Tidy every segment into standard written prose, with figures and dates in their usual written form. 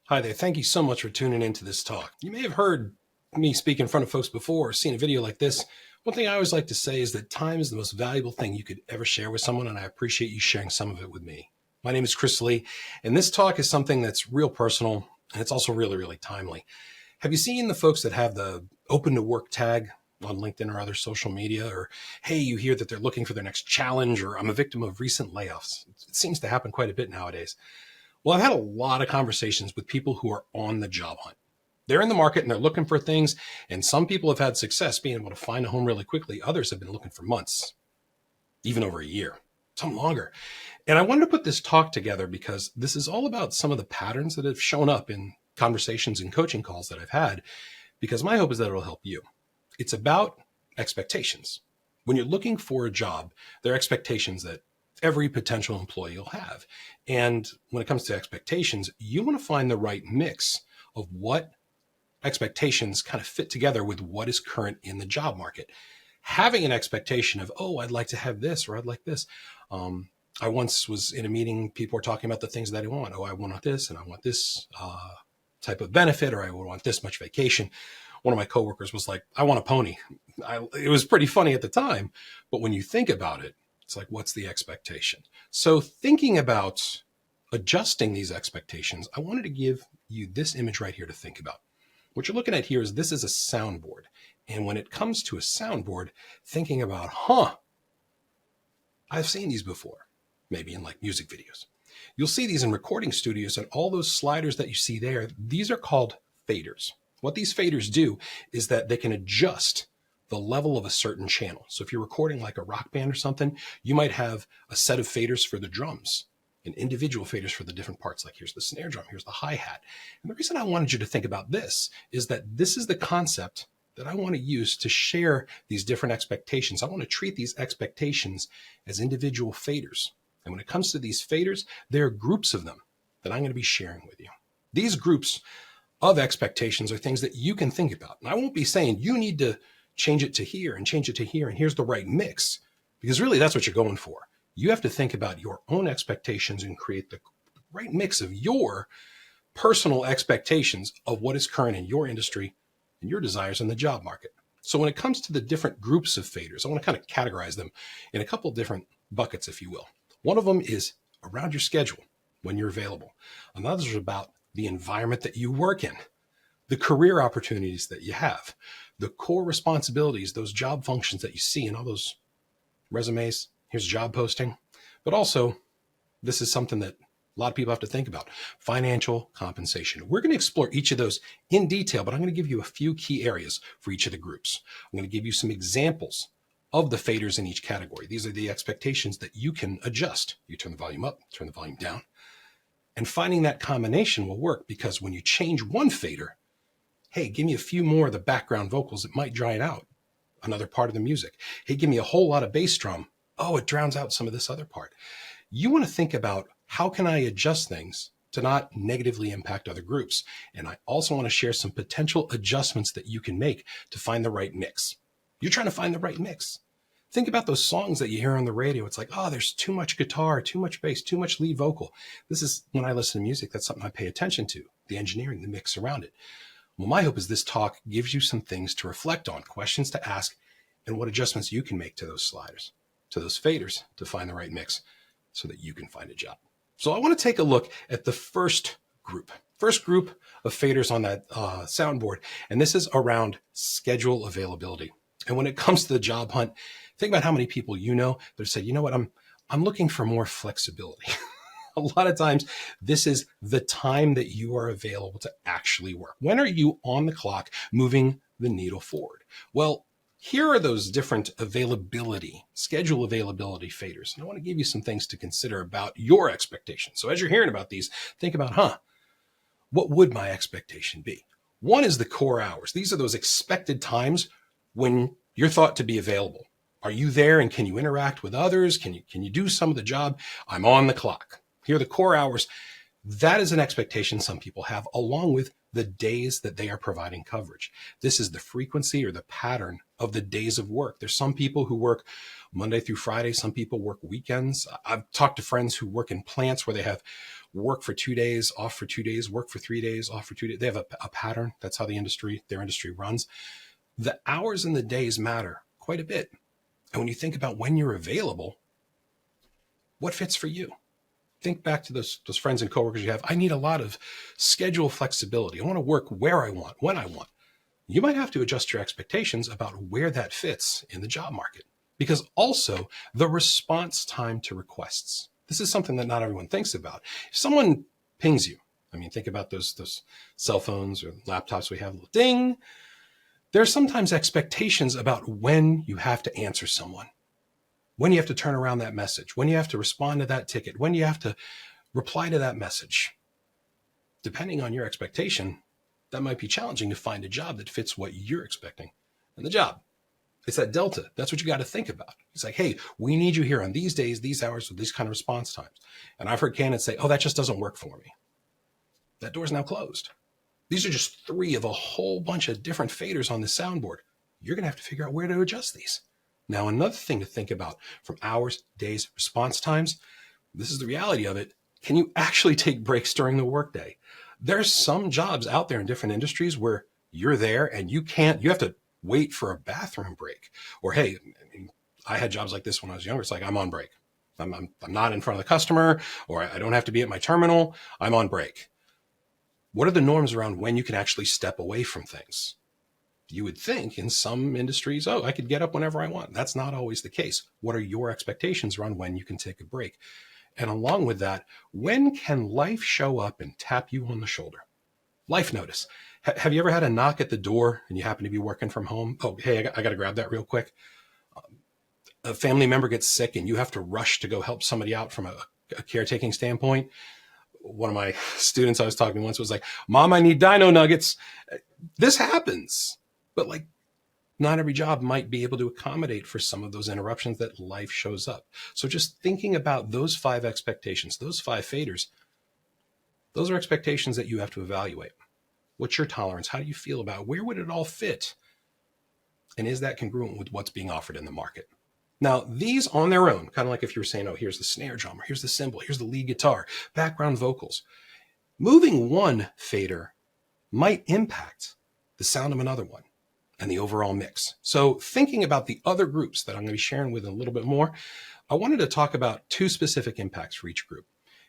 Hi there. Thank you so much for tuning into this talk. You may have heard me speak in front of folks before or seen a video like this. One thing I always like to say is that time is the most valuable thing you could ever share with someone, and I appreciate you sharing some of it with me. My name is Chris Lee, and this talk is something that's real personal, and it's also really, really timely. Have you seen the folks that have the open to work tag on LinkedIn or other social media? Or, hey, you hear that they're looking for their next challenge, or I'm a victim of recent layoffs. It seems to happen quite a bit nowadays. Well, I've had a lot of conversations with people who are on the job hunt. They're in the market and they're looking for things. And some people have had success being able to find a home really quickly. Others have been looking for months, even over a year, some longer. And I wanted to put this talk together because this is all about some of the patterns that have shown up in conversations and coaching calls that I've had, because my hope is that it'll help you. It's about expectations. When you're looking for a job, there are expectations that every potential employee will have. And when it comes to expectations, you want to find the right mix of what expectations kind of fit together with what is current in the job market. Having an expectation of, oh, I'd like to have this, or I'd like this. I once was in a meeting, people were talking about the things that I want. Oh, I want this, and I want this type of benefit, or I want this much vacation. One of my coworkers was like, I want a pony. It was pretty funny at the time, but when you think about it, it's like, what's the expectation? So thinking about adjusting these expectations, I wanted to give you this image right here to think about. What you're looking at here is this is a soundboard. And when it comes to a soundboard, thinking about, I've seen these before, maybe in like music videos. You'll see these in recording studios, and all those sliders that you see there, these are called faders. What these faders do is that they can adjust the level of a certain channel. So if you're recording like a rock band or something, you might have a set of faders for the drums and individual faders for the different parts. Like here's the snare drum, here's the hi-hat. And the reason I wanted you to think about this is that this is the concept that I want to use to share these different expectations. I want to treat these expectations as individual faders. And when it comes to these faders, there are groups of them that I'm going to be sharing with you. These groups of expectations are things that you can think about. And I won't be saying you need to change it to here and change it to here, and here's the right mix, because really that's what you're going for. You have to think about your own expectations and create the right mix of your personal expectations of what is current in your industry and your desires in the job market. So when it comes to the different groups of faders, I want to kind of categorize them in a couple different buckets, if you will. One of them is around your schedule, when you're available. Another is about the environment that you work in, the career opportunities that you have, the core responsibilities, those job functions that you see in all those resumes. Here's job posting. But also, this is something that a lot of people have to think about: financial compensation. We're going to explore each of those in detail, but I'm going to give you a few key areas for each of the groups. I'm going to give you some examples of the faders in each category. These are the expectations that you can adjust. You turn the volume up, turn the volume down. And finding that combination will work, because when you change one fader, hey, give me a few more of the background vocals, it might dry it out. Another part of the music. Hey, give me a whole lot of bass drum. Oh, it drowns out some of this other part. You want to think about, how can I adjust things to not negatively impact other groups? And I also want to share some potential adjustments that you can make to find the right mix. You're trying to find the right mix. Think about those songs that you hear on the radio. It's like, oh, there's too much guitar, too much bass, too much lead vocal. This is, when I listen to music, that's something I pay attention to, the engineering, the mix around it. Well, my hope is this talk gives you some things to reflect on, questions to ask, and what adjustments you can make to those sliders, to those faders, to find the right mix so that you can find a job. So I want to take a look at the first group of faders on that soundboard. And this is around schedule availability. And when it comes to the job hunt, think about how many people you know that have said, you know what, I'm looking for more flexibility. A lot of times, this is the time that you are available to actually work. When are you on the clock moving the needle forward? Well, here are those different schedule availability faders. And I want to give you some things to consider about your expectations. So as you're hearing about these, think about, what would my expectation be? One is the core hours. These are those expected times when you're thought to be available. Are you there, and can you interact with others? Can you do some of the job? I'm on the clock. Here are the core hours. That is an expectation some people have, along with the days that they are providing coverage. This is the frequency or the pattern of the days of work. There's some people who work Monday through Friday. Some people work weekends. I've talked to friends who work in plants where they have work for 2 days, off for 2 days, work for 3 days, off for 2 days. They have a pattern. That's how their industry runs. The hours and the days matter quite a bit. And when you think about when you're available, what fits for you? Think back to those friends and coworkers you have. I need a lot of schedule flexibility. I want to work where I want, when I want. You might have to adjust your expectations about where that fits in the job market, because also the response time to requests. This is something that not everyone thinks about. If someone pings you, I mean, think about those cell phones or laptops we have, little ding. There are sometimes expectations about when you have to answer someone, when you have to turn around that message, when you have to respond to that ticket, when you have to reply to that message. Depending on your expectation, that might be challenging to find a job that fits what you're expecting in the job. It's that delta. That's what you got to think about. It's like, hey, we need you here on these days, these hours, with these kind of response times. And I've heard candidates say, oh, that just doesn't work for me. That door's now closed. These are just 3 of a whole bunch of different faders on the soundboard. You're going to have to figure out where to adjust these. Now, another thing to think about from hours, days, response times, this is the reality of it. Can you actually take breaks during the workday? There's some jobs out there in different industries where you're there and you have to wait for a bathroom break. Or, hey, I had jobs like this when I was younger. It's like, I'm on break. I'm not in front of the customer, or I don't have to be at my terminal. I'm on break. What are the norms around when you can actually step away from things? You would think in some industries, oh, I could get up whenever I want. That's not always the case. What are your expectations around when you can take a break? And along with that, when can life show up and tap you on the shoulder? Life notice. Have you ever had a knock at the door and you happen to be working from home? Oh, hey, I got to grab that real quick. A family member gets sick and you have to rush to go help somebody out from a caretaking standpoint. One of my students I was talking to once was like, Mom, I need dino nuggets. This happens. But like, not every job might be able to accommodate for some of those interruptions that life shows up. So just thinking about those 5 expectations, those 5 faders, those are expectations that you have to evaluate. What's your tolerance? How do you feel about it? Where would it all fit? And is that congruent with what's being offered in the market? Now, these on their own, kind of like if you were saying, oh, here's the snare drum, or here's the cymbal, here's the lead guitar, background vocals. Moving one fader might impact the sound of another one and the overall mix. So thinking about the other groups that I'm going to be sharing with a little bit more, I wanted to talk about 2 specific impacts for each group.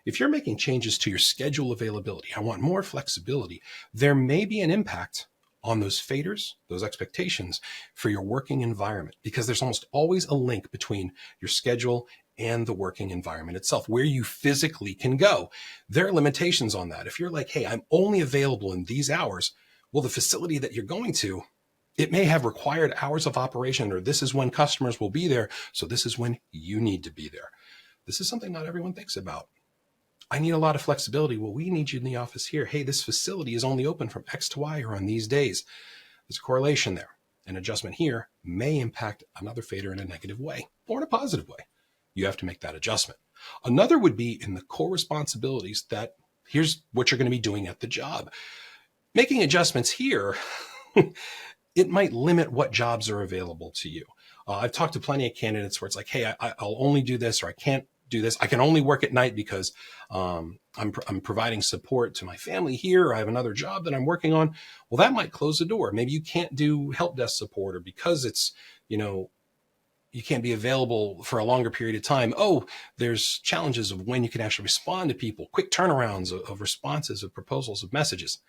If you're making changes to your schedule availability, I want more flexibility, there may be an impact on those faders, those expectations for your working environment, because there's almost always a link between your schedule and the working environment itself, where you physically can go. There are limitations on that. If you're like, hey, I'm only available in these hours, well, the facility that you're going to, it may have required hours of operation, or this is when customers will be there, so this is when you need to be there. This is something not everyone thinks about. I need a lot of flexibility. Well, we need you in the office here. Hey, this facility is only open from X to Y or on these days. There's a correlation there. An adjustment here may impact another fader in a negative way or in a positive way. You have to make that adjustment. Another would be in the core responsibilities that here's what you're going to be doing at the job. Making adjustments here, it might limit what jobs are available to you. I've talked to plenty of candidates where it's like, hey, I'll only do this, or I can't do this. I can only work at night because I'm providing support to my family here. I have another job that I'm working on. Well, that might close the door. Maybe you can't do help desk support, or because it's, you can't be available for a longer period of time. Oh, there's challenges of when you can actually respond to people, quick turnarounds of responses, of proposals, of messages.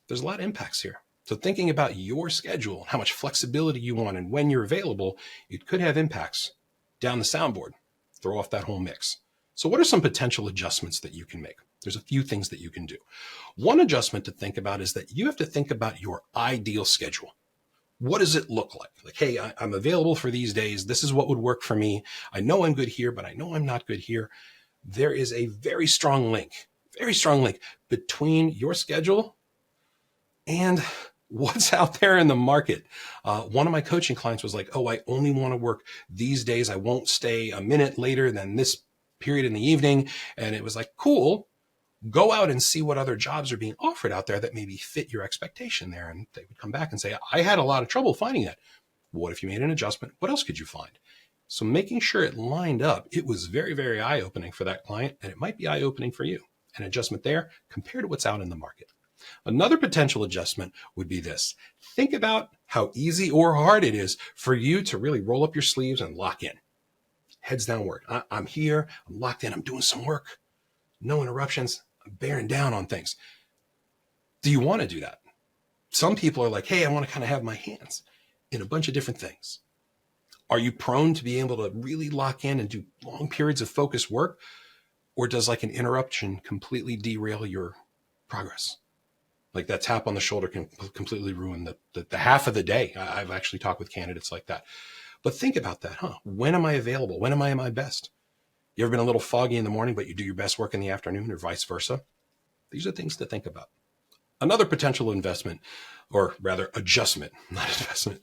There's a lot of impacts here. So thinking about your schedule, how much flexibility you want, and when you're available, it could have impacts down the soundboard. Throw off that whole mix. So what are some potential adjustments that you can make? There's a few things that you can do. One adjustment to think about is that you have to think about your ideal schedule. What does it look like? Like, hey, I'm available for these days. This is what would work for me. I know I'm good here, but I know I'm not good here. There is a very strong link between your schedule and what's out there in the market. One of my coaching clients was like, oh, I only want to work these days. I won't stay a minute later than this period in the evening. And it was like, cool, go out and see what other jobs are being offered out there that maybe fit your expectation there. And they would come back and say, I had a lot of trouble finding that. What if you made an adjustment? What else could you find? So making sure it lined up, it was very, very eye-opening for that client, and it might be eye-opening for you. an adjustment there compared to what's out in the market. Another potential adjustment would be this. Think about how easy or hard it is for you to really roll up your sleeves and lock in. Heads downward. I'm here. I'm locked in. I'm doing some work. No interruptions. I'm bearing down on things. Do you want to do that? Some people are like, hey, I want to kind of have my hands in a bunch of different things. Are you prone to be able to really lock in and do long periods of focused work? Or does like an interruption completely derail your progress? Like that tap on the shoulder can completely ruin the half of the day. I've actually talked with candidates like that. But think about that, huh? When am I available? When am I at my best? You ever been a little foggy in the morning, but you do your best work in the afternoon, or vice versa? These are things to think about. Another potential investment, or rather adjustment, not investment,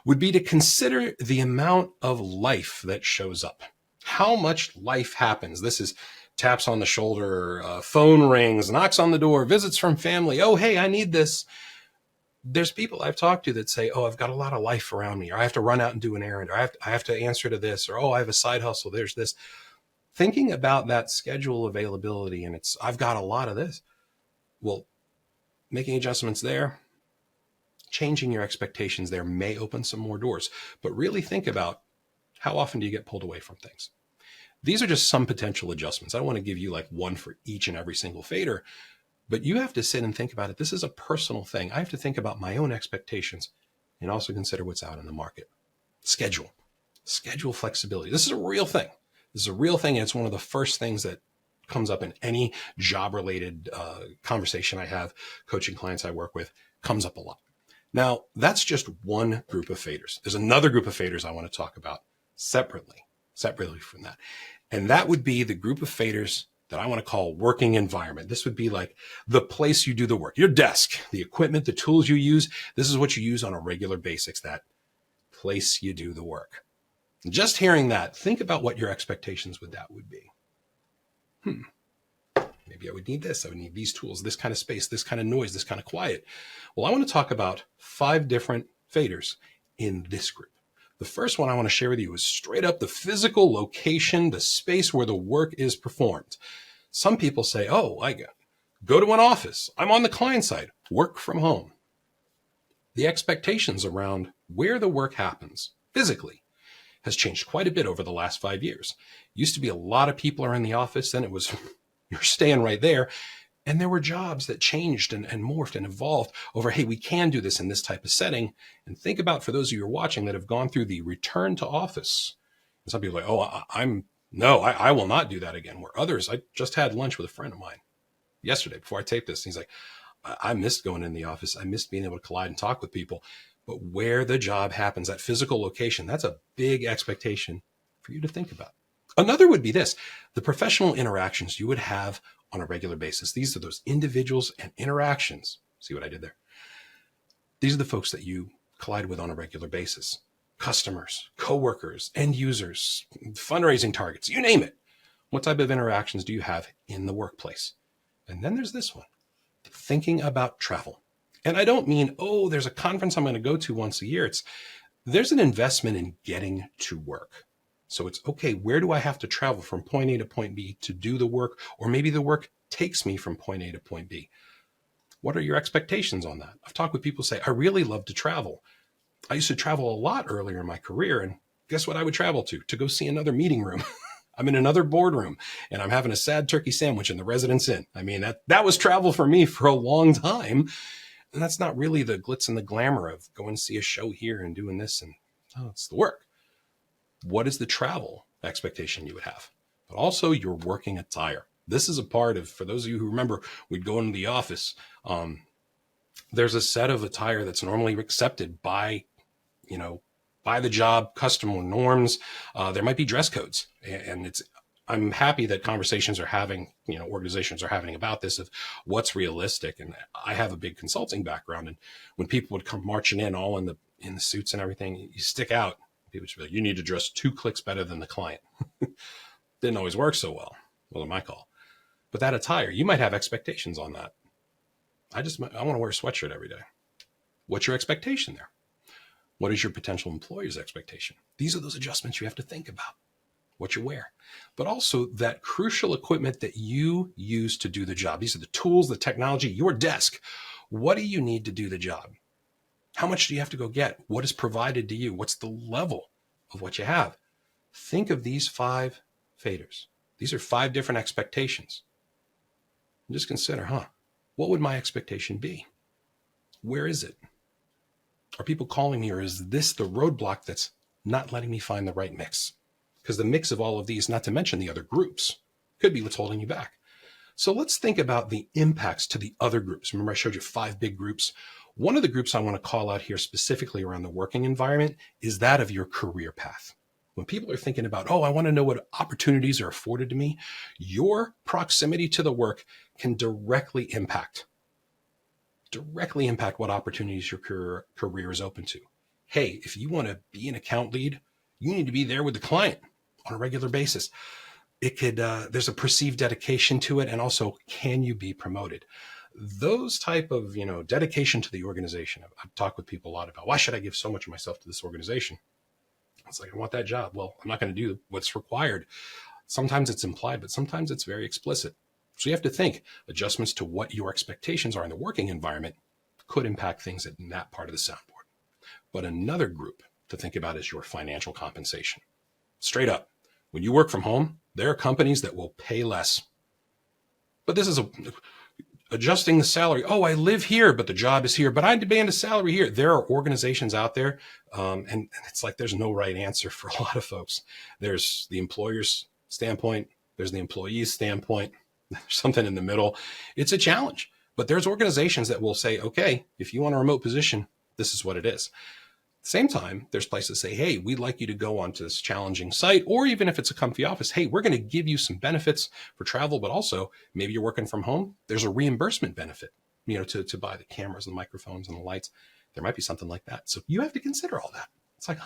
would be to consider the amount of life that shows up. How much life happens? This is taps on the shoulder, phone rings, knocks on the door, visits from family. Oh, hey, I need this. There's people I've talked to that say, oh, I've got a lot of life around me, or I have to run out and do an errand, or I have to answer to this, or, oh, I have a side hustle. There's this. Thinking about that schedule availability, and I've got a lot of this. Well, making adjustments there, changing your expectations there may open some more doors, but really think about how often do you get pulled away from things. These are just some potential adjustments. I don't want to give you like one for each and every single fader, but you have to sit and think about it. This is a personal thing. I have to think about my own expectations and also consider what's out in the market. Schedule flexibility. This is a real thing. This is a real thing. And it's one of the first things that comes up in any job-related conversation I have, coaching clients I work with, comes up a lot. Now, that's just one group of faders. There's another group of faders I want to talk about separately from that. And that would be the group of faders that I want to call working environment. This would be like the place you do the work, your desk, the equipment, the tools you use. This is what you use on a regular basis, that place you do the work. Just hearing that, think about what your expectations with that would be. Maybe I would need this. I would need these tools, this kind of space, this kind of noise, this kind of quiet. Well, I want to talk about 5 different faders in this group. The first one I want to share with you is straight up the physical location, the space where the work is performed. Some people say, oh, I go to an office. I'm on the client side, work from home. The expectations around where the work happens physically has changed quite a bit over the last 5 years. Used to be a lot of people are in the office, then it was you're staying right there. And there were jobs that changed and morphed and evolved over, hey, we can do this in this type of setting. And think about, for those of you who are watching that have gone through the return to office. And some people are like, oh, I will not do that again. Where others, I just had lunch with a friend of mine yesterday before I taped this. And he's like, I missed going in the office. I missed being able to collide and talk with people. But where the job happens, that physical location, that's a big expectation for you to think about. Another would be this, the professional interactions you would have on a regular basis. These are those individuals and interactions. See what I did there? These are the folks that you collide with on a regular basis. Customers, coworkers, end users, fundraising targets, you name it. What type of interactions do you have in the workplace? And then there's this one, thinking about travel. And I don't mean, oh, there's a conference I'm going to go to once a year. There's an investment in getting to work. So it's, okay, where do I have to travel from point A to point B to do the work? Or maybe the work takes me from point A to point B. What are your expectations on that? I've talked with people who say, I really love to travel. I used to travel a lot earlier in my career. And guess what I would travel to? To go see another meeting room. I'm in another boardroom and I'm having a sad turkey sandwich in the Residence Inn. I mean, that was travel for me for a long time. And that's not really the glitz and the glamour of going to see a show here and doing this. And it's the work. What is the travel expectation you would have? But also your working attire. This is a part of, for those of you who remember, we'd go into the office. There's a set of attire that's normally accepted by the job, customer norms. There might be dress codes, and I'm happy that conversations are having, organizations are having about this of what's realistic. And I have a big consulting background, and when people would come marching in all in the suits and everything, you stick out. People should be like, you need to dress 2 clicks better than the client. Didn't always work so well. Wasn't my call. But that attire, you might have expectations on that. I want to wear a sweatshirt every day. What's your expectation there? What is your potential employer's expectation? These are those adjustments you have to think about. what you wear, but also that crucial equipment that you use to do the job. These are the tools, the technology, your desk. What do you need to do the job? How much do you have to go get? What is provided to you? What's the level of what you have? Think of these 5 faders. These are 5 different expectations. And just consider, what would my expectation be? Where is it? Are people calling me, or is this the roadblock that's not letting me find the right mix? Because the mix of all of these, not to mention the other groups, could be what's holding you back. So let's think about the impacts to the other groups. Remember, I showed you 5 big groups. One of the groups I want to call out here specifically around the working environment is that of your career path. When people are thinking about, I want to know what opportunities are afforded to me, your proximity to the work can directly impact what opportunities your career is open to. Hey, if you want to be an account lead, you need to be there with the client on a regular basis. It could, there's a perceived dedication to it. And also, can you be promoted? Those type of, dedication to the organization. I've talked with people a lot about, why should I give so much of myself to this organization? It's like, I want that job. Well, I'm not going to do what's required. Sometimes it's implied, but sometimes it's very explicit. So you have to think adjustments to what your expectations are in the working environment could impact things in that part of the soundboard. But another group to think about is your financial compensation. Straight up, when you work from home, there are companies that will pay less. But this is adjusting the salary. I live here, but the job is here, but I demand a salary here. There are organizations out there, and it's like there's no right answer for a lot of folks. There's the employer's standpoint. There's the employee's standpoint. There's something in the middle. It's a challenge, but there's organizations that will say, okay, if you want a remote position, this is what it is. At the same time, there's places that say, hey, we'd like you to go onto this challenging site, or even if it's a comfy office, hey, we're going to give you some benefits for travel, but also maybe you're working from home. There's a reimbursement benefit, to buy the cameras and the microphones and the lights. There might be something like that. So you have to consider all that. It's like,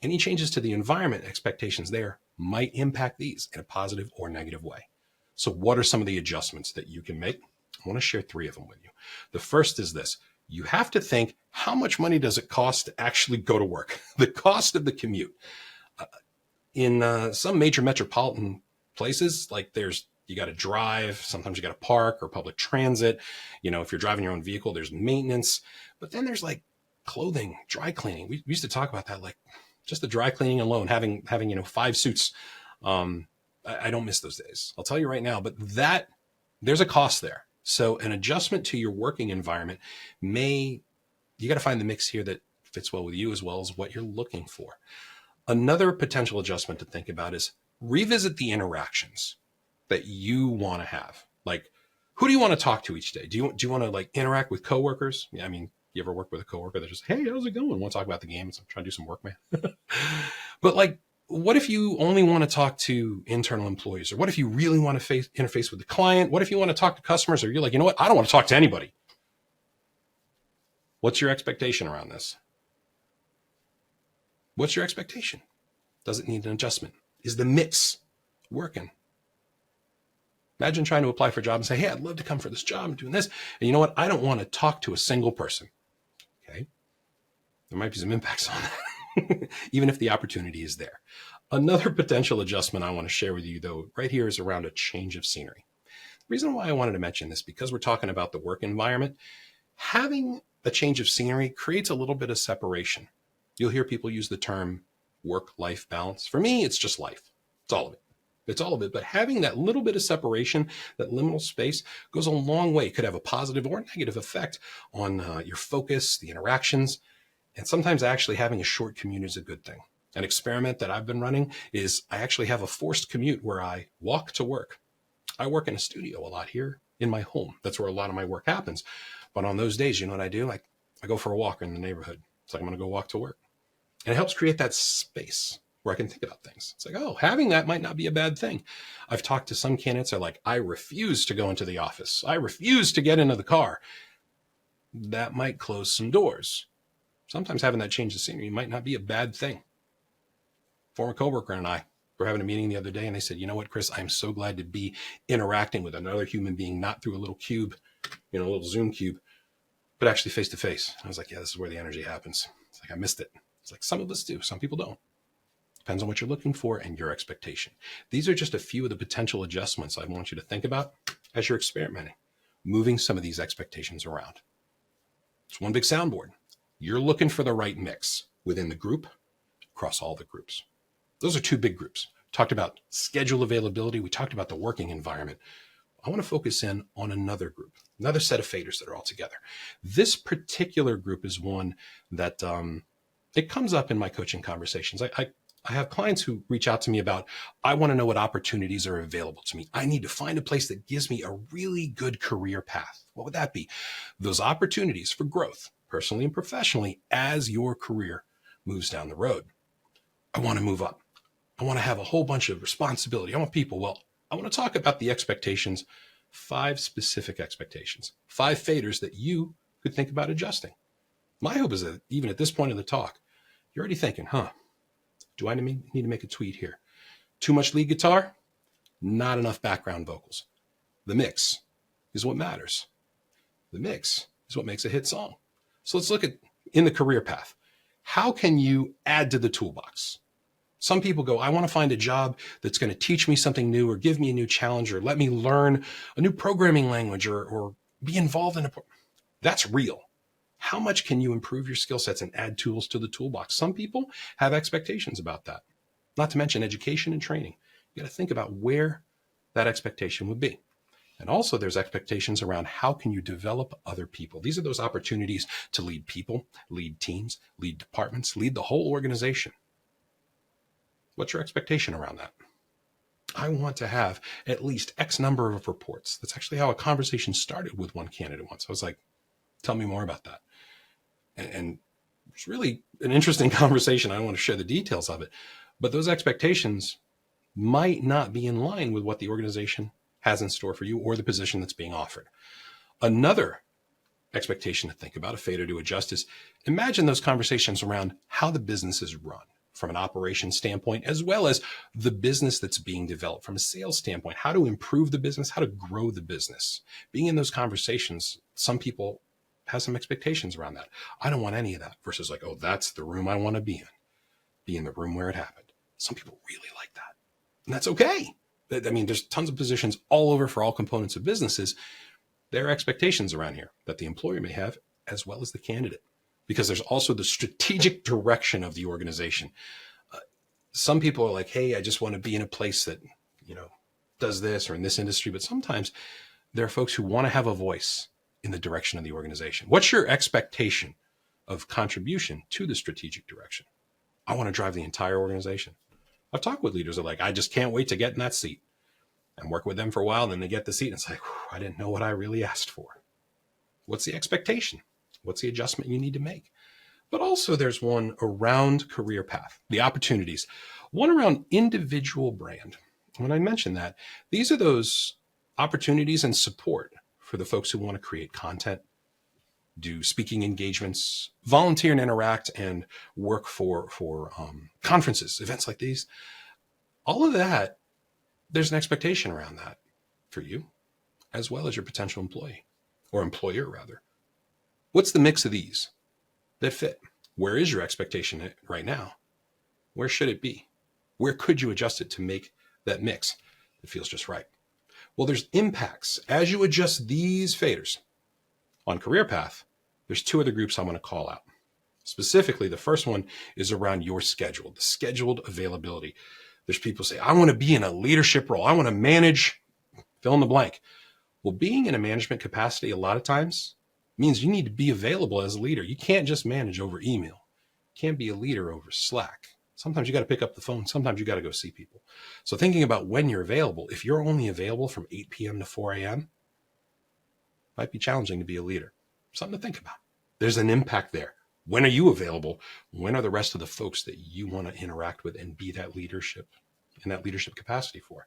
any changes to the environment expectations there might impact these in a positive or negative way. So what are some of the adjustments that you can make? I want to share 3 of them with you. The first is this. You have to think, how much money does it cost to actually go to work? The cost of the commute. In some major metropolitan places, like you got to drive, sometimes you got to park or public transit. If you're driving your own vehicle, there's maintenance. But then there's like clothing, dry cleaning. We used to talk about that, like just the dry cleaning alone, having 5 suits. I don't miss those days. I'll tell you right now, but there's a cost there. So an adjustment to your working environment you got to find the mix here that fits well with you as well as what you're looking for. Another potential adjustment to think about is revisit the interactions that you want to have. Like, who do you want to talk to each day? Do you want to like interact with coworkers? Yeah, I mean, you ever work with a coworker that just, hey, how's it going? Want to talk about the games? I'm trying to do some work, man. But like, what if you only want to talk to internal employees? Or what if you really want to interface with the client? What if you want to talk to customers? Or you're like, I don't want to talk to anybody. What's your expectation around this? What's your expectation? Does it need an adjustment? Is the mix working? Imagine trying to apply for a job and say, hey, I'd love to come for this job. I'm doing this. And you know what? I don't want to talk to a single person. Okay. There might be some impacts on that, even if the opportunity is there. Another potential adjustment I want to share with you, though, right here is around a change of scenery. The reason why I wanted to mention this, because we're talking about the work environment, having a change of scenery creates a little bit of separation. You'll hear people use the term work-life balance. For me, it's just life. It's all of it. It's all of it. But having that little bit of separation, that liminal space, goes a long way. It could have a positive or negative effect on your focus, the interactions. And sometimes actually having a short commute is a good thing. An experiment that I've been running is I actually have a forced commute where I walk to work. I work in a studio a lot here in my home. That's where a lot of my work happens. But on those days, you know what I do? Like, I go for a walk in the neighborhood. It's like I'm going to go walk to work. And it helps create that space where I can think about things. It's like, having that might not be a bad thing. I've talked to some candidates that are like, I refuse to go into the office. I refuse to get into the car. That might close some doors. Sometimes having that change of scenery might not be a bad thing. Former coworker and I were having a meeting the other day, and they said, you know what, Chris, I'm so glad to be interacting with another human being, not through a little cube, a little Zoom cube, but actually face to face. I was like, yeah, this is where the energy happens. It's like, I missed it. It's like some of us do. Some people don't. Depends on what you're looking for and your expectation. These are just a few of the potential adjustments I want you to think about as you're experimenting, moving some of these expectations around. It's one big soundboard. You're looking for the right mix within the group, across all the groups. Those are two big groups. We talked about schedule availability. We talked about the working environment. I want to focus in on another group, another set of faders that are all together. This particular group is one that it comes up in my coaching conversations. I have clients who reach out to me about, I want to know what opportunities are available to me. I need to find a place that gives me a really good career path. What would that be? Those opportunities for growth, personally and professionally, as your career moves down the road. I want to move up. I want to have a whole bunch of responsibility. I want people. Well, I want to talk about the expectations, 5 specific expectations, 5 faders that you could think about adjusting. My hope is that even at this point in the talk, you're already thinking, do I need to make a tweet here? Too much lead guitar? Not enough background vocals. The mix is what matters. The mix is what makes a hit song. So let's look at, in the career path, how can you add to the toolbox? Some people go, I want to find a job that's going to teach me something new or give me a new challenge or let me learn a new programming language or be involved in That's real. How much can you improve your skill sets and add tools to the toolbox? Some people have expectations about that, not to mention education and training. You got to think about where that expectation would be. And also there's expectations around how can you develop other people? These are those opportunities to lead people, lead teams, lead departments, lead the whole organization. What's your expectation around that? I want to have at least X number of reports. That's actually how a conversation started with one candidate once. I was like, tell me more about that. And it's really an interesting conversation. I don't want to share the details of it, but those expectations might not be in line with what the organization has in store for you or the position that's being offered. Another expectation to think about, a fader to adjust, is imagine those conversations around how the business is run from an operations standpoint, as well as the business that's being developed from a sales standpoint, how to improve the business, how to grow the business. Being in those conversations, some people have some expectations around that. I don't want any of that versus like, oh, that's the room I want to be in the room where it happened. Some people really like that. And that's okay. I mean, there's tons of positions all over for all components of businesses. There are expectations around here that the employer may have as well as the candidate, because there's also the strategic direction of the organization. Some people are like, hey, I just want to be in a place that, does this or in this industry. But sometimes there are folks who want to have a voice in the direction of the organization. What's your expectation of contribution to the strategic direction? I want to drive the entire organization. I've talked with leaders that are like, I just can't wait to get in that seat and work with them for a while. And then they get the seat and it's like, I didn't know what I really asked for. What's the expectation? What's the adjustment you need to make? But also there's one around career path, the opportunities, one around individual brand. When I mention that, these are those opportunities and support for the folks who want to create content, do speaking engagements, volunteer and interact, and work for conferences, events like these. All of that, there's an expectation around that for you, as well as your potential employee or employer rather. What's the mix of these that fit? Where is your expectation right now? Where should it be? Where could you adjust it to make that mix that feels just right? Well, there's impacts. As you adjust these faders on career path, there's 2 other groups I want to call out. Specifically, the first one is around your schedule, the scheduled availability. There's people say, I want to be in a leadership role. I want to manage, fill in the blank. Well, being in a management capacity a lot of times means you need to be available as a leader. You can't just manage over email. You can't be a leader over Slack. Sometimes you got to pick up the phone. Sometimes you got to go see people. So thinking about when you're available, if you're only available from 8 p.m. to 4 a.m., it might be challenging to be a leader. Something to think about. There's an impact there. When are you available? When are the rest of the folks that you want to interact with and be that leadership in that leadership capacity for?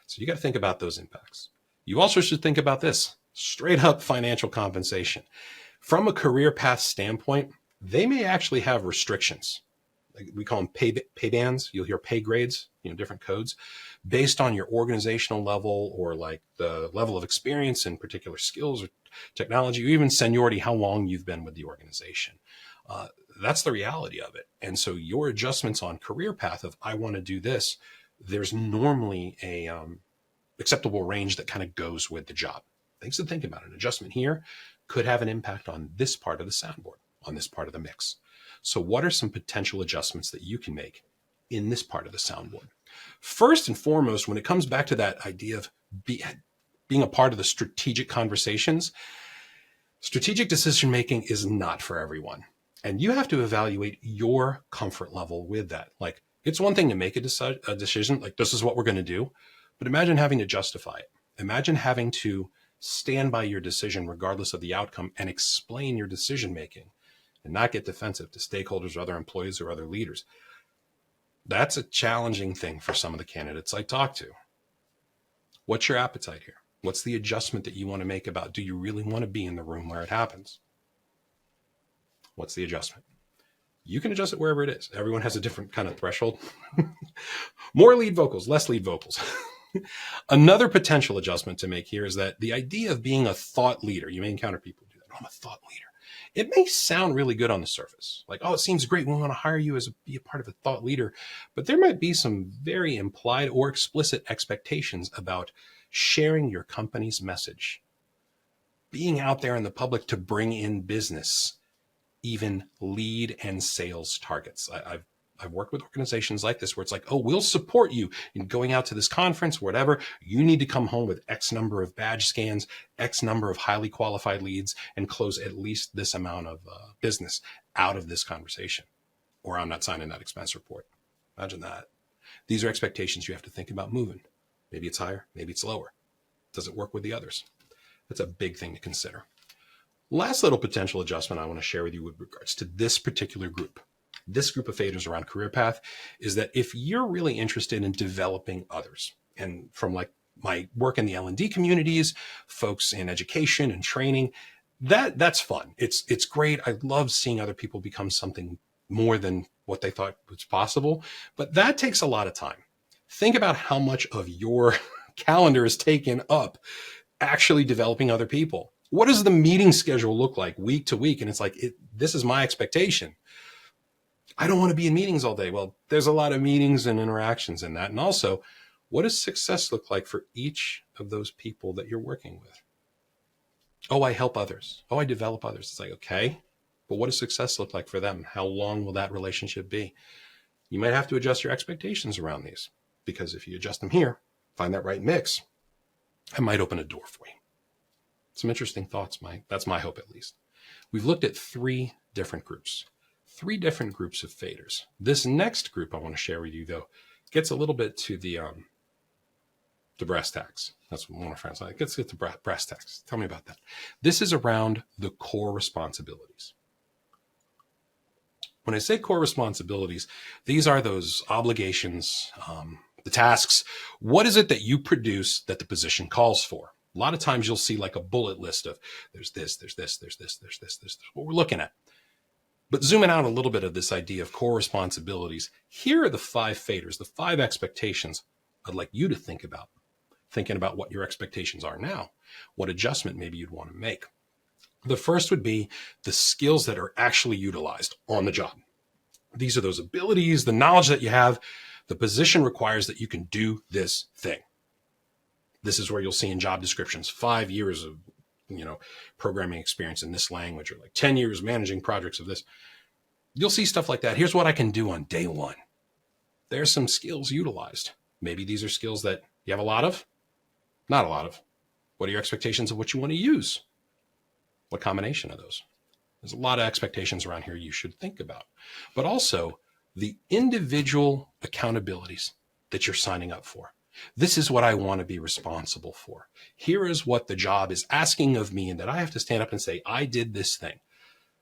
So you got to think about those impacts. You also should think about this, straight up financial compensation. From a career path standpoint, they may actually have restrictions. Like we call them pay bands. You'll hear pay grades, different codes based on your organizational level or like the level of experience in particular skills or technology, or even seniority, how long you've been with the organization. That's the reality of it. And so your adjustments on career path of, I want to do this, there's normally a acceptable range that kind of goes with the job. Things to think about. An adjustment here could have an impact on this part of the soundboard, on this part of the mix. So what are some potential adjustments that you can make in this part of the soundboard? First and foremost, when it comes back to that idea of being a part of the strategic conversations, strategic decision-making is not for everyone. And you have to evaluate your comfort level with that. Like, it's one thing to make a decision, like this is what we're going to do, but imagine having to justify it. Imagine having to stand by your decision regardless of the outcome and explain your decision-making and not get defensive to stakeholders or other employees or other leaders. That's a challenging thing for some of the candidates I talk to. What's your appetite here? What's the adjustment that you want to make about, do you really want to be in the room where it happens? What's the adjustment? You can adjust it wherever it is. Everyone has a different kind of threshold. More lead vocals, less lead vocals. Another potential adjustment to make here is that the idea of being a thought leader, you may encounter people who do that. Oh, I'm a thought leader. It may sound really good on the surface. Like, oh, it seems great. We want to hire you be a part of a thought leader. But there might be some very implied or explicit expectations about sharing your company's message, being out there in the public to bring in business, even lead and sales targets. I've worked with organizations like this where it's like, oh, we'll support you in going out to this conference, whatever. You need to come home with X number of badge scans, X number of highly qualified leads, and close at least this amount of business out of this conversation, or I'm not signing that expense report. Imagine that. These are expectations you have to think about moving. Maybe it's higher, maybe it's lower. Does it work with the others? That's a big thing to consider. Last little potential adjustment I want to share with you with regards to this particular group, this group of faders around career path, is that if you're really interested in developing others, and from like my work in the L&D communities, folks in education and training, that's fun. It's great. I love seeing other people become something more than what they thought was possible, but that takes a lot of time. Think about how much of your calendar is taken up actually developing other people. What does the meeting schedule look like week to week? And it's like, this is my expectation. I don't want to be in meetings all day. Well, there's a lot of meetings and interactions in that. And also, what does success look like for each of those people that you're working with? Oh, I help others. Oh, I develop others. It's like, okay, but what does success look like for them? How long will that relationship be? You might have to adjust your expectations around these, because if you adjust them here, find that right mix, it might open a door for you. Some interesting thoughts, that's my hope at least. We've looked at three different groups of faders. This next group I want to share with you, though, gets a little bit to the brass tacks. That's what one of my friends like. Let's get to brass tacks. Tell me about that. This is around the core responsibilities. When I say core responsibilities, these are those obligations, the tasks. What is it that you produce that the position calls for? A lot of times you'll see like a bullet list of there's this, there's this, there's this, there's this, there's what we're looking at. But zooming out a little bit of this idea of core responsibilities, here are the 5 faders, the 5 expectations I'd like you to think about, thinking about what your expectations are now, what adjustment maybe you'd want to make. The first would be the skills that are actually utilized on the job. These are those abilities, the knowledge that you have. The position requires that you can do this thing. This is where you'll see in job descriptions 5 years of programming experience in this language, or like 10 years managing projects of this. You'll see stuff like that. Here's what I can do on day 1. There's some skills utilized. Maybe these are skills that you have a lot of, not a lot of. What are your expectations of what you want to use? What combination of those? There's a lot of expectations around here you should think about, but also the individual accountabilities that you're signing up for. This is what I want to be responsible for. Here is what the job is asking of me, and that I have to stand up and say, I did this thing.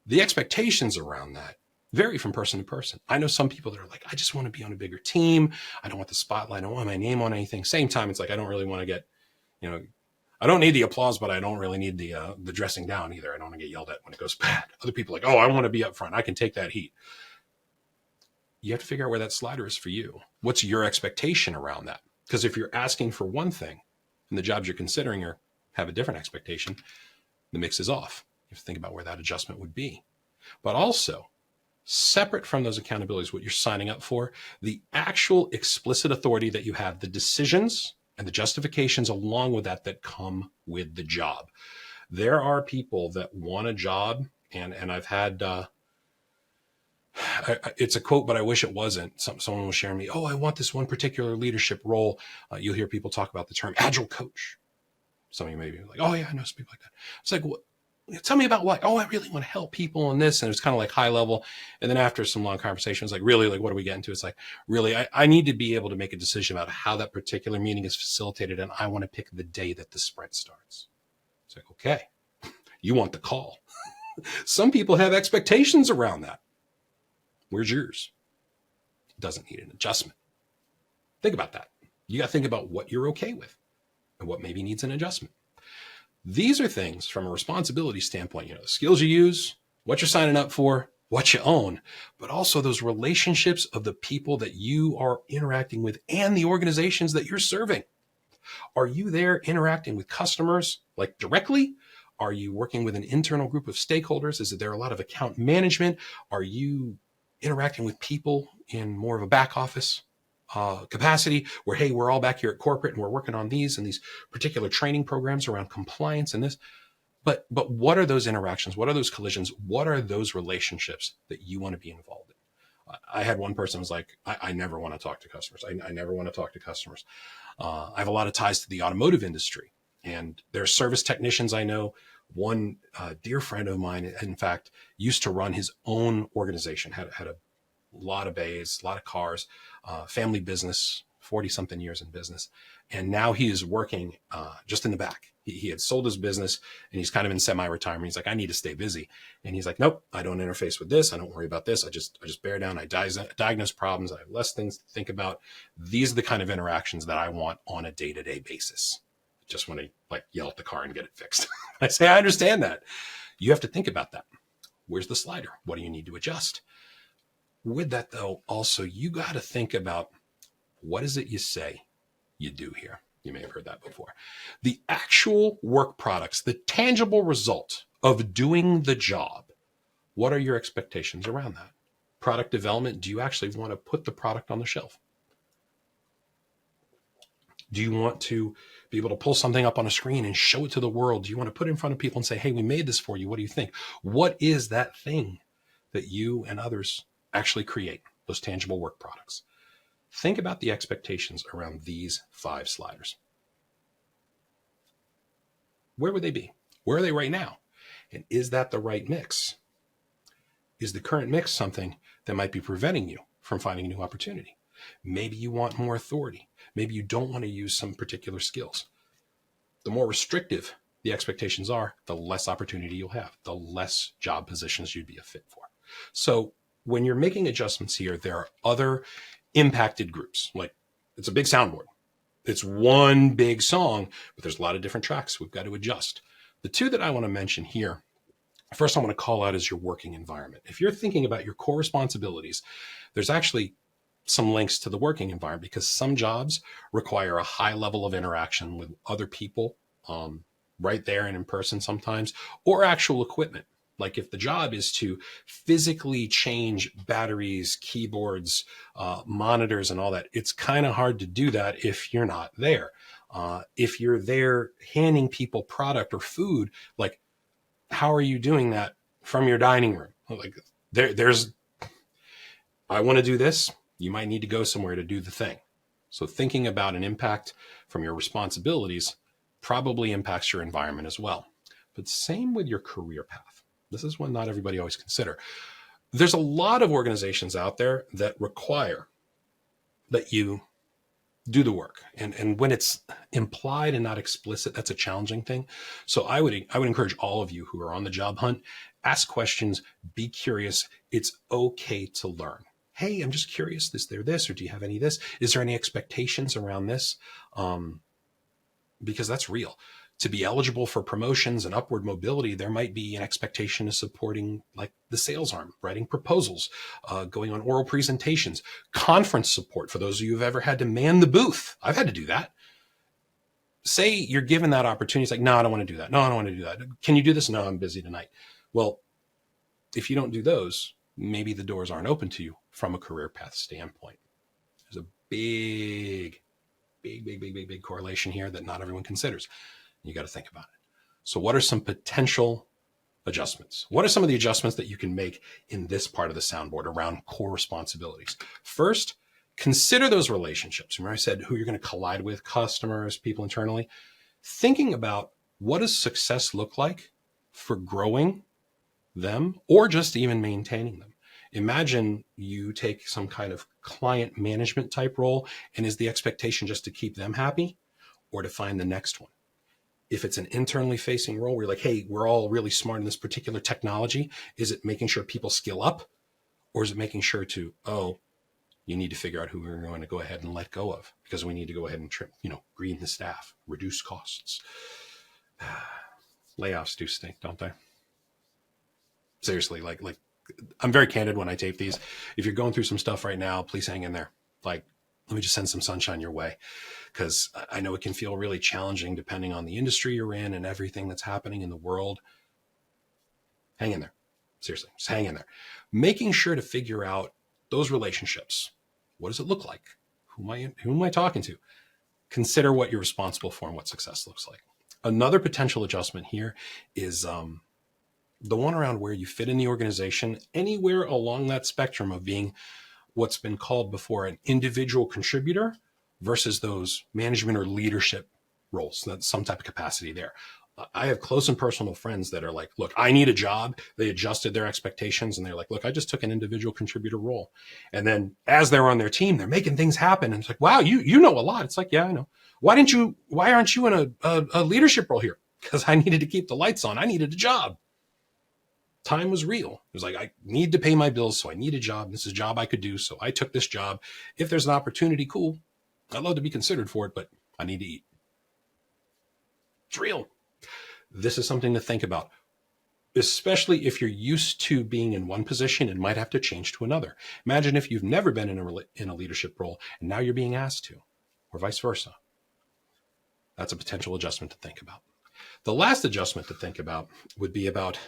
The expectations around that vary from person to person. I know some people that are like, I just want to be on a bigger team. I don't want the spotlight. I don't want my name on anything. Same time, it's like, I don't really want to get, I don't need the applause, but I don't really need the dressing down either. I don't want to get yelled at when it goes bad. Other people are like, oh, I want to be up front. I can take that heat. You have to figure out where that slider is for you. What's your expectation around that? Because if you're asking for one thing and the jobs you're considering have a different expectation, the mix is off. You have to think about where that adjustment would be. But also, Separate from those accountabilities, what you're signing up for, the actual explicit authority that you have, the decisions and the justifications along with that come with the job. There are people that want a job, and I've had, it's a quote, but I wish it wasn't. Someone was sharing me, oh, I want this one particular leadership role. You'll hear people talk about the term agile coach. Some of you may be like, oh yeah, I know some people like that. It's like, what? Tell me about what? Oh, I really want to help people in this. And it's kind of like high level. And then after some long conversations, like, really, like, what are we getting to? It's like, really, I need to be able to make a decision about how that particular meeting is facilitated. And I want to pick the day that the sprint starts. It's like, okay, you want the call. Some people have expectations around that. Where's yours? It doesn't need an adjustment. Think about that. You got to think about what you're okay with and what maybe needs an adjustment. These are things from a responsibility standpoint, the skills you use, what you're signing up for, what you own, but also those relationships of the people that you are interacting with and the organizations that you're serving. Are you there interacting with customers like directly? Are you working with an internal group of stakeholders? Is there a lot of account management? Are you interacting with people in more of a back office capacity where, hey, we're all back here at corporate and we're working on these and these particular training programs around compliance and this. But what are those interactions? What are those collisions? What are those relationships that you want to be involved in? I had one person who was like, I never want to talk to customers. I never want to talk to customers. I have a lot of ties to the automotive industry, and there are service technicians I know. One dear friend of mine, in fact, used to run his own organization, had a lot of bays, a lot of cars, family business, 40-something years in business. And now he is working just in the back. He had sold his business and he's kind of in semi-retirement. He's like, I need to stay busy. And he's like, nope, I don't interface with this. I don't worry about this. I just bear down. I diagnose problems. I have less things to think about. These are the kind of interactions that I want on a day-to-day basis. I just want to like yell at the car and get it fixed. I say, I understand that. You have to think about that. Where's the slider? What do you need to adjust? With that, though, also, you got to think about what is it you say you do here. You may have heard that before. The actual work products, the tangible result of doing the job. What are your expectations around that? Product development, do you actually want to put the product on the shelf? Do you want to be able to pull something up on a screen and show it to the world? Do you want to put it in front of people and say, hey, we made this for you. What do you think? What is that thing that you and others actually create, those tangible work products? Think about the expectations around these 5 sliders. Where would they be? Where are they right now? And is that the right mix? Is the current mix something that might be preventing you from finding a new opportunity? Maybe you want more authority. Maybe you don't want to use some particular skills. The more restrictive the expectations are, the less opportunity you'll have, the less job positions you'd be a fit for. So when you're making adjustments here, there are other impacted groups. Like, it's a big soundboard. It's one big song, but there's a lot of different tracks we've got to adjust. The 2 that I want to mention here, first I want to call out is your working environment. If you're thinking about your core responsibilities, there's actually some links to the working environment because some jobs require a high level of interaction with other people right there and in person sometimes, or actual equipment. Like if the job is to physically change batteries, keyboards, monitors, and all that, it's kind of hard to do that if you're not there. If you're there handing people product or food, like how are you doing that from your dining room? Like there's, I want to do this. You might need to go somewhere to do the thing. So thinking about an impact from your responsibilities probably impacts your environment as well. But same with your career path. This is one not everybody always consider. There's a lot of organizations out there that require that you do the work. And when it's implied and not explicit, that's a challenging thing. So I would encourage all of you who are on the job hunt, ask questions, be curious. It's okay to learn. Hey, I'm just curious, is there this, or do you have any of this? Is there any expectations around this? Because that's real. To be eligible for promotions and upward mobility, there might be an expectation of supporting like the sales arm, writing proposals, going on oral presentations, conference support for those of you who've ever had to man the booth. I've had to do that. Say you're given that opportunity. It's like, no, I don't want to do that. No, I don't want to do that. Can you do this? No, I'm busy tonight. Well, if you don't do those, maybe the doors aren't open to you from a career path standpoint. There's a big correlation here that not everyone considers. You got to think about it. So what are some potential adjustments? What are some of the adjustments that you can make in this part of the soundboard around core responsibilities? First, consider those relationships. Remember I said who you're going to collide with, customers, people internally. Thinking about what does success look like for growing them or just even maintaining them. Imagine you take some kind of client management type role, and is the expectation just to keep them happy or to find the next one? If it's an internally facing role where you're like, hey, we're all really smart in this particular technology, is it making sure people skill up? Or is it making sure to, oh, you need to figure out who we're going to go ahead and let go of because we need to go ahead and trim, green the staff, reduce costs. Layoffs do stink, don't they? Seriously, like I'm very candid when I tape these. If you're going through some stuff right now, please hang in there. Like, let me just send some sunshine your way, because I know it can feel really challenging depending on the industry you're in and everything that's happening in the world. Hang in there. Seriously, just hang in there. Making sure to figure out those relationships. What does it look like? Who am I talking to? Consider what you're responsible for and what success looks like. Another potential adjustment here is the one around where you fit in the organization, anywhere along that spectrum of being what's been called before an individual contributor versus those management or leadership roles. That's some type of capacity there. I have close and personal friends that are like, look, I need a job. They adjusted their expectations and they're like, look, I just took an individual contributor role. And then as they're on their team, they're making things happen. And it's like, wow, you know a lot. It's like, yeah, I know. Why aren't you in a leadership role here? Because I needed to keep the lights on. I needed a job. Time was real. It was like, I need to pay my bills, so I need a job. This is a job I could do, so I took this job. If there's an opportunity, cool. I'd love to be considered for it, but I need to eat. It's real. This is something to think about, especially if you're used to being in one position and might have to change to another. Imagine if you've never been in a leadership role and now you're being asked to, or vice versa. That's a potential adjustment to think about. The last adjustment to think about would be about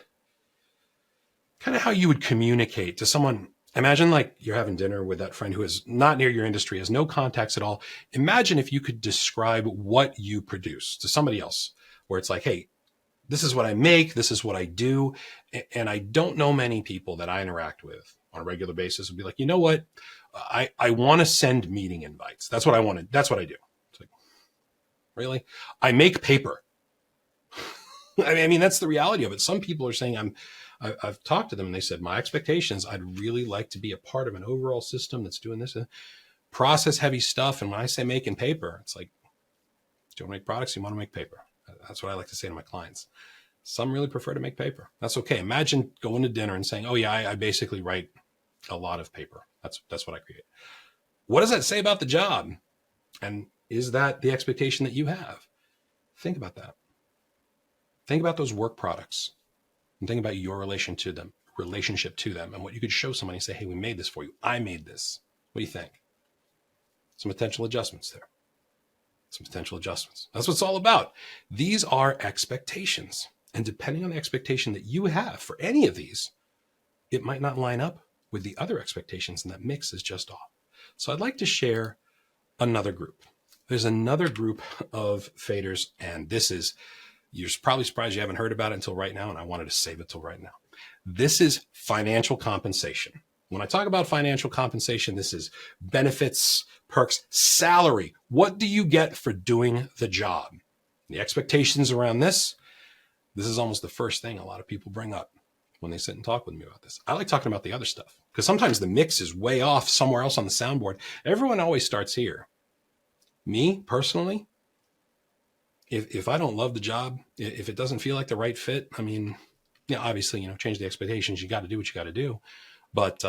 kind of how you would communicate to someone. Imagine like you're having dinner with that friend who is not near your industry, has no contacts at all. Imagine if you could describe what you produce to somebody else, where it's like, hey, this is what I make, this is what I do. And I don't know many people that I interact with on a regular basis would be like, you know what? I want to send meeting invites. That's what I wanted. That's what I do. It's like, really? I make paper. I mean, that's the reality of it. Some people are saying I've talked to them and they said, my expectations, I'd really like to be a part of an overall system that's doing this process heavy stuff. And when I say making paper, it's like, do you want to make products? You want to make paper. That's what I like to say to my clients. Some really prefer to make paper. That's okay. Imagine going to dinner and saying, oh yeah, I basically write a lot of paper. That's what I create. What does that say about the job? And is that the expectation that you have? Think about that. Think about those work products and think about your relationship to them and what you could show somebody and say, hey, we made this for you. I made this. What do you think? Some potential adjustments there. Some potential adjustments. That's what it's all about. These are expectations. And depending on the expectation that you have for any of these, it might not line up with the other expectations, and that mix is just off. So I'd like to share another group. There's another group of faders, and you're probably surprised you haven't heard about it until right now, and I wanted to save it till right now. This is financial compensation. When I talk about financial compensation, this is benefits, perks, salary. What do you get for doing the job? The expectations around this is almost the first thing a lot of people bring up when they sit and talk with me about this. I like talking about the other stuff because sometimes the mix is way off somewhere else on the soundboard. Everyone always starts here. Me, personally, if I don't love the job, if it doesn't feel like the right fit, I mean, yeah, obviously, change the expectations. You got to do what you got to do. But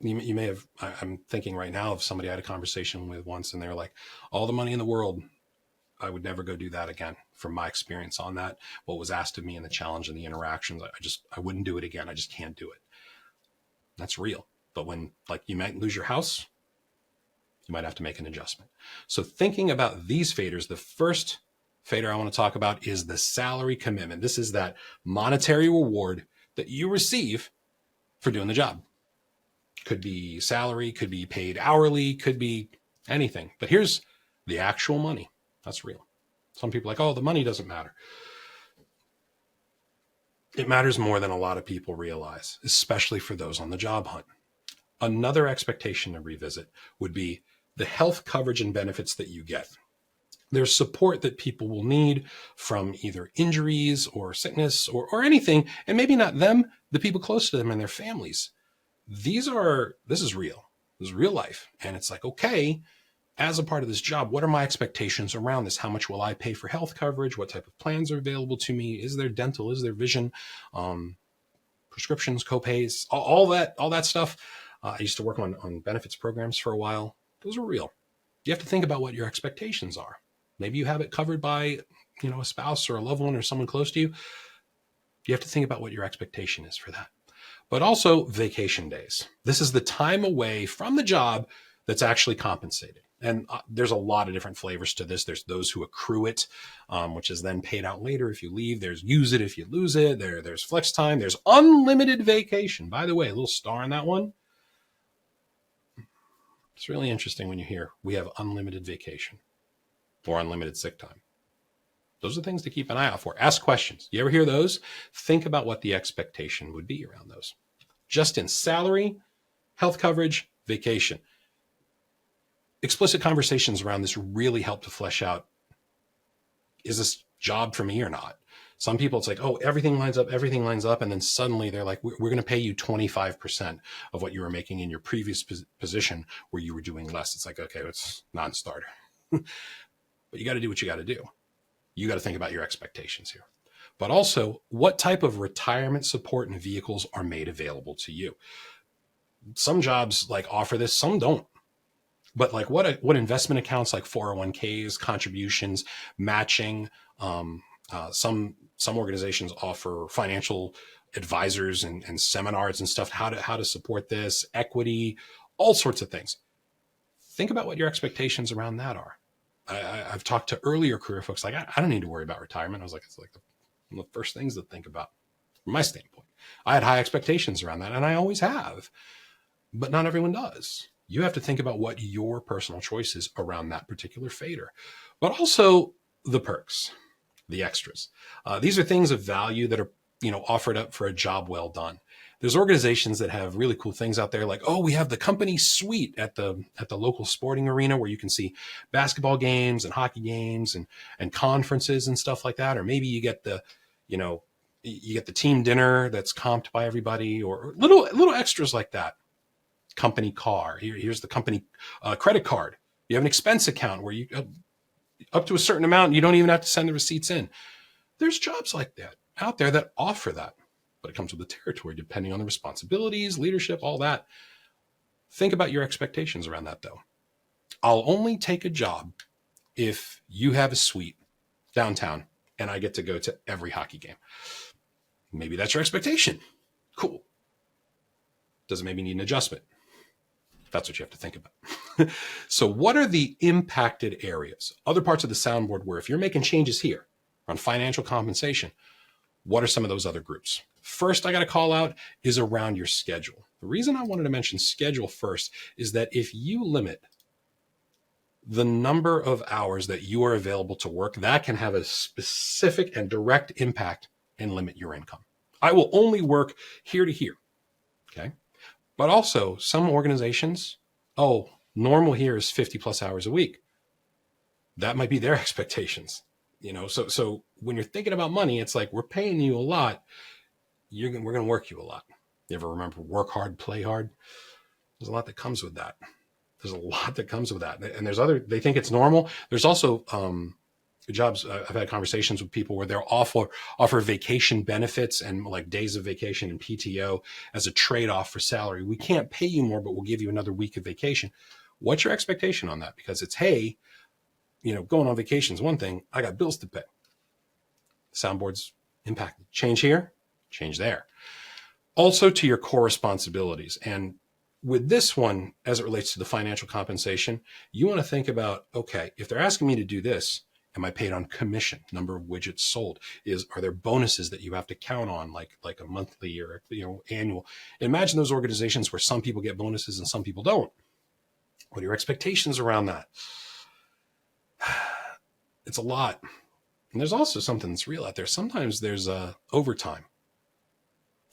you may have, I'm thinking right now of somebody I had a conversation with once and they're like, all the money in the world, I would never go do that again. From my experience on that, what was asked of me and the challenge and the interactions, I wouldn't do it again. I just can't do it. That's real. But when you might lose your house, you might have to make an adjustment. So thinking about these faders, the first fader I want to talk about is the salary commitment. This is that monetary reward that you receive for doing the job. Could be salary, could be paid hourly, could be anything. But here's the actual money. That's real. Some people are like, oh, the money doesn't matter. It matters more than a lot of people realize, especially for those on the job hunt. Another expectation to revisit would be the health coverage and benefits that you get. There's support that people will need from either injuries or sickness or anything, and maybe not them, the people close to them and their families. This is real. This is real life. And it's like, okay, as a part of this job, what are my expectations around this? How much will I pay for health coverage? What type of plans are available to me? Is there dental? Is there vision? Prescriptions, copays, all that stuff. I used to work on benefits programs for a while. Those are real. You have to think about what your expectations are. Maybe you have it covered by, a spouse or a loved one or someone close to you. You have to think about what your expectation is for that. But also vacation days. This is the time away from the job that's actually compensated. And there's a lot of different flavors to this. There's those who accrue it, which is then paid out later if you leave. There's use it if you lose it. There's flex time. There's unlimited vacation. By the way, a little star on that one. It's really interesting when you hear we have unlimited vacation or unlimited sick time. Those are things to keep an eye out for. Ask questions. You ever hear those? Think about what the expectation would be around those. Just in salary, health coverage, vacation. Explicit conversations around this really help to flesh out, is this job for me or not? Some people, it's like, oh, everything lines up. And then suddenly they're like, we're going to pay you 25% of what you were making in your previous position where you were doing less. It's like, okay, it's non-starter. But you got to do what you got to do. You got to think about your expectations here. But also, what type of retirement support and vehicles are made available to you? Some jobs offer this, some don't. But what investment accounts like 401ks, contributions, matching, some organizations offer financial advisors and seminars and stuff, how to support this, equity, all sorts of things. Think about what your expectations around that are. I've talked to earlier career folks I don't need to worry about retirement. I was like, it's like one of the first things to think about from my standpoint. I had high expectations around that, and I always have, but not everyone does. You have to think about what your personal choice is around that particular fader, but also the perks, the extras. These are things of value that are, offered up for a job well done. There's organizations that have really cool things out there, like, oh, we have the company suite at the local sporting arena where you can see basketball games and hockey games and conferences and stuff like that. Or maybe you get the team dinner that's comped by everybody, or little extras like that. Company car. Here's the company credit card. You have an expense account where you up to a certain amount, you don't even have to send the receipts in. There's jobs like that out there that offer that. But it comes with the territory, depending on the responsibilities, leadership, all that. Think about your expectations around that, though. I'll only take a job if you have a suite downtown and I get to go to every hockey game. Maybe that's your expectation. Cool. Doesn't maybe need an adjustment. That's what you have to think about. So what are the impacted areas? Other parts of the soundboard where if you're making changes here on financial compensation, what are some of those other groups? First, I got to call out is around your schedule. The reason I wanted to mention schedule first is that if you limit the number of hours that you are available to work, that can have a specific and direct impact and limit your income. I will only work here to here. Okay. But also some organizations, normal here is 50 plus hours a week. That might be their expectations. So when you're thinking about money, it's like, we're paying you a lot. We're going to work you a lot. You ever remember work hard, play hard? There's a lot that comes with that. And they think it's normal. There's also jobs. I've had conversations with people where they'll offer vacation benefits and like days of vacation and PTO as a trade-off for salary. We can't pay you more, but we'll give you another week of vacation. What's your expectation on that? Because it's, hey, going on vacation is one thing. I got bills to pay. Soundboard's impacted. Change here, change there. Also to your core responsibilities. And with this one, as it relates to the financial compensation, you want to think about, okay, if they're asking me to do this, Am I paid on commission? Number of widgets sold? Are there bonuses that you have to count on, like a monthly or annual? Imagine those organizations where some people get bonuses and some people don't. What are your expectations around that? It's a lot. And there's also something that's real out there. Sometimes there's overtime,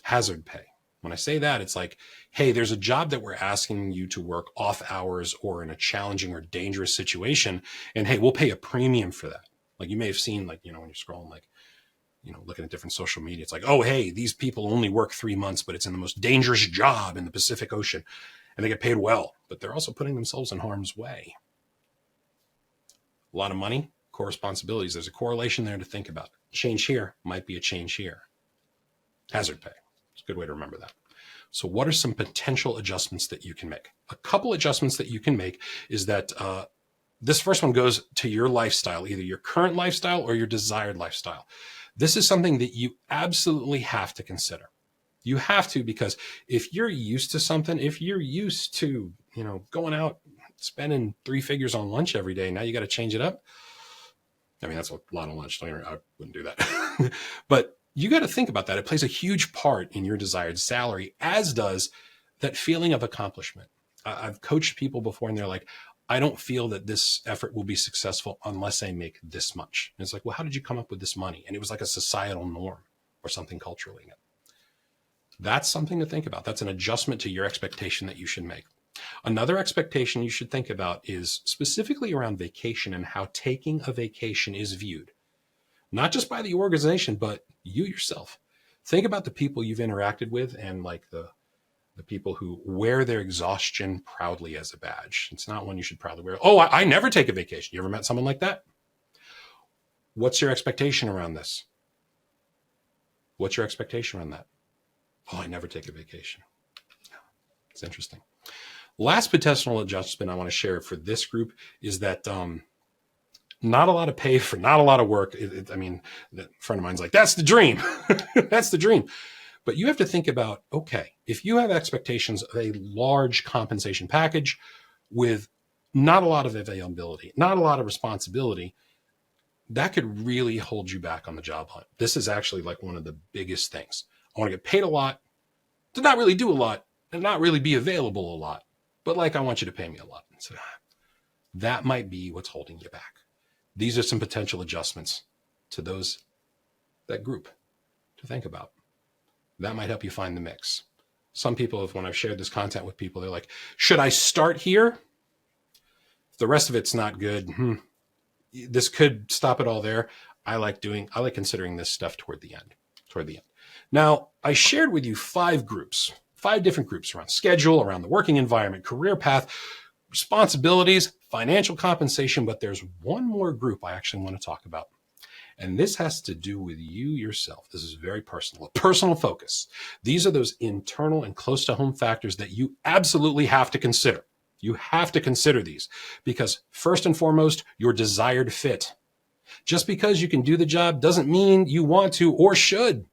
hazard pay. When I say that, it's like, hey, there's a job that we're asking you to work off hours or in a challenging or dangerous situation. And hey, we'll pay a premium for that. Like you may have seen, like, when you're scrolling, like, looking at different social media, it's like, oh, hey, these people only work 3 months, but it's in the most dangerous job in the Pacific Ocean and they get paid well, but they're also putting themselves in harm's way. A lot of money, co-responsibilities. There's a correlation there to think about. Change here might be a change here. Hazard pay. It's a good way to remember that. So what are some potential adjustments that you can make? A couple adjustments that you can make is that this first one goes to your lifestyle, either your current lifestyle or your desired lifestyle. This is something that you absolutely have to consider. You have to, because if you're used to something, if you're used to, going out, spending 3 figures on lunch every day, now you got to change it up. I mean, that's a lot of lunch. I wouldn't do that. But you got to think about that. It plays a huge part in your desired salary, as does that feeling of accomplishment. I've coached people before and they're like, I don't feel that this effort will be successful unless I make this much. And it's like, well, how did you come up with this money? And it was like a societal norm or something culturally. That's something to think about. That's an adjustment to your expectation that you should make. Another expectation you should think about is specifically around vacation and how taking a vacation is viewed. Not just by the organization, but you yourself. Think about the people you've interacted with and like the people who wear their exhaustion proudly as a badge. It's not one you should proudly wear. Oh, I never take a vacation. You ever met someone like that? What's your expectation around this? What's your expectation around that? Oh, I never take a vacation. It's interesting. Last potential adjustment I want to share for this group is that not a lot of pay for not a lot of work. I mean, a friend of mine's like, that's the dream. That's the dream. But you have to think about, okay, if you have expectations of a large compensation package with not a lot of availability, not a lot of responsibility, that could really hold you back on the job hunt. This is actually like one of the biggest things. I want to get paid a lot, to not really do a lot, and not really be available a lot. But like, I want you to pay me a lot. So that might be what's holding you back. These are some potential adjustments to that group to think about. That might help you find the mix. Some people, when I've shared this content with people, they're like, should I start here? If the rest of it's not good, this could stop it all there. I like considering this stuff toward the end. Now, I shared with you 5 different groups around schedule, around the working environment, career path, responsibilities, financial compensation, but there's one more group I actually want to talk about. And this has to do with you yourself. This is very personal, a personal focus. These are those internal and close to home factors that you absolutely have to consider. You have to consider these because first and foremost, your desired fit. Just because you can do the job doesn't mean you want to or should,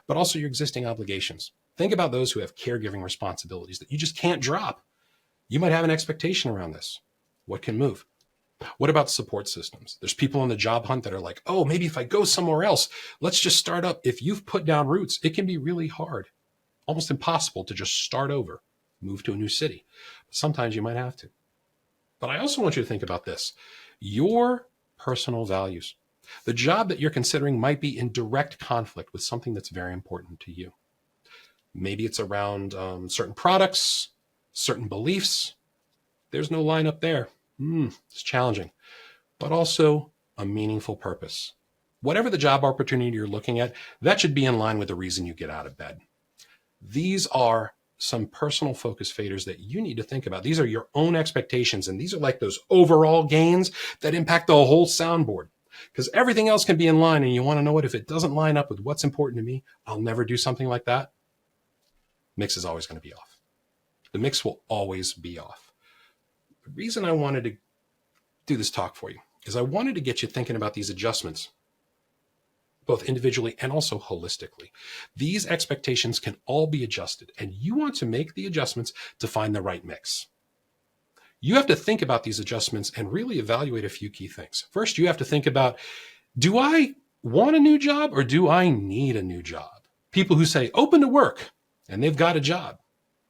but also your existing obligations. Think about those who have caregiving responsibilities that you just can't drop. You might have an expectation around this. What can move? What about support systems? There's people on the job hunt that are like, oh, maybe if I go somewhere else, let's just start up. If you've put down roots, it can be really hard, almost impossible to just start over, move to a new city. Sometimes you might have to. But I also want you to think about this. Your personal values. The job that you're considering might be in direct conflict with something that's very important to you. Maybe it's around certain products, certain beliefs. There's no line up there. It's challenging, but also a meaningful purpose. Whatever the job opportunity you're looking at, that should be in line with the reason you get out of bed. These are some personal focus faders that you need to think about. These are your own expectations, and these are like those overall gains that impact the whole soundboard. Because everything else can be in line, and you want to know what, if it doesn't line up with what's important to me, I'll never do something like that. Mix is always going to be off. The mix will always be off. The reason I wanted to do this talk for you is I wanted to get you thinking about these adjustments, both individually and also holistically. These expectations can all be adjusted, and you want to make the adjustments to find the right mix. You have to think about these adjustments and really evaluate a few key things. First, you have to think about, do I want a new job or do I need a new job? People who say open to work and they've got a job,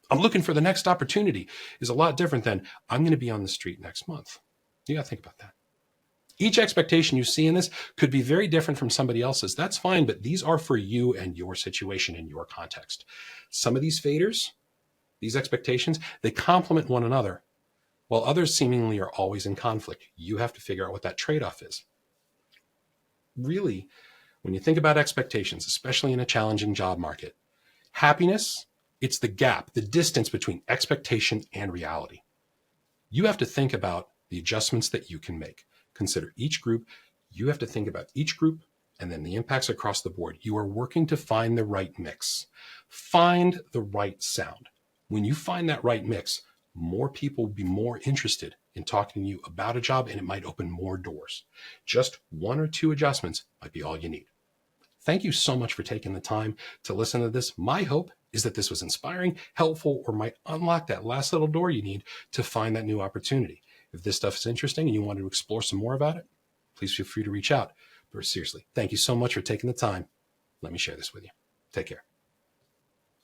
I'm looking for the next opportunity, is a lot different than I'm going to be on the street next month. You got to think about that. Each expectation you see in this could be very different from somebody else's. That's fine, but these are for you and your situation and your context. Some of these faders, these expectations, they complement one another, while others seemingly are always in conflict. You have to figure out what that trade-off is. Really, when you think about expectations, especially in a challenging job market, happiness, it's the gap, the distance between expectation and reality. You have to think about the adjustments that you can make. Consider each group. You have to think about each group and then the impacts across the board. You are working to find the right mix. Find the right sound. When you find that right mix, more people will be more interested in talking to you about a job, and it might open more doors. Just one or two adjustments might be all you need. Thank you so much for taking the time to listen to this. My hope is that this was inspiring, helpful, or might unlock that last little door you need to find that new opportunity. If this stuff is interesting and you want to explore some more about it, please feel free to reach out. But seriously, thank you so much for taking the time. Let me share this with you. Take care.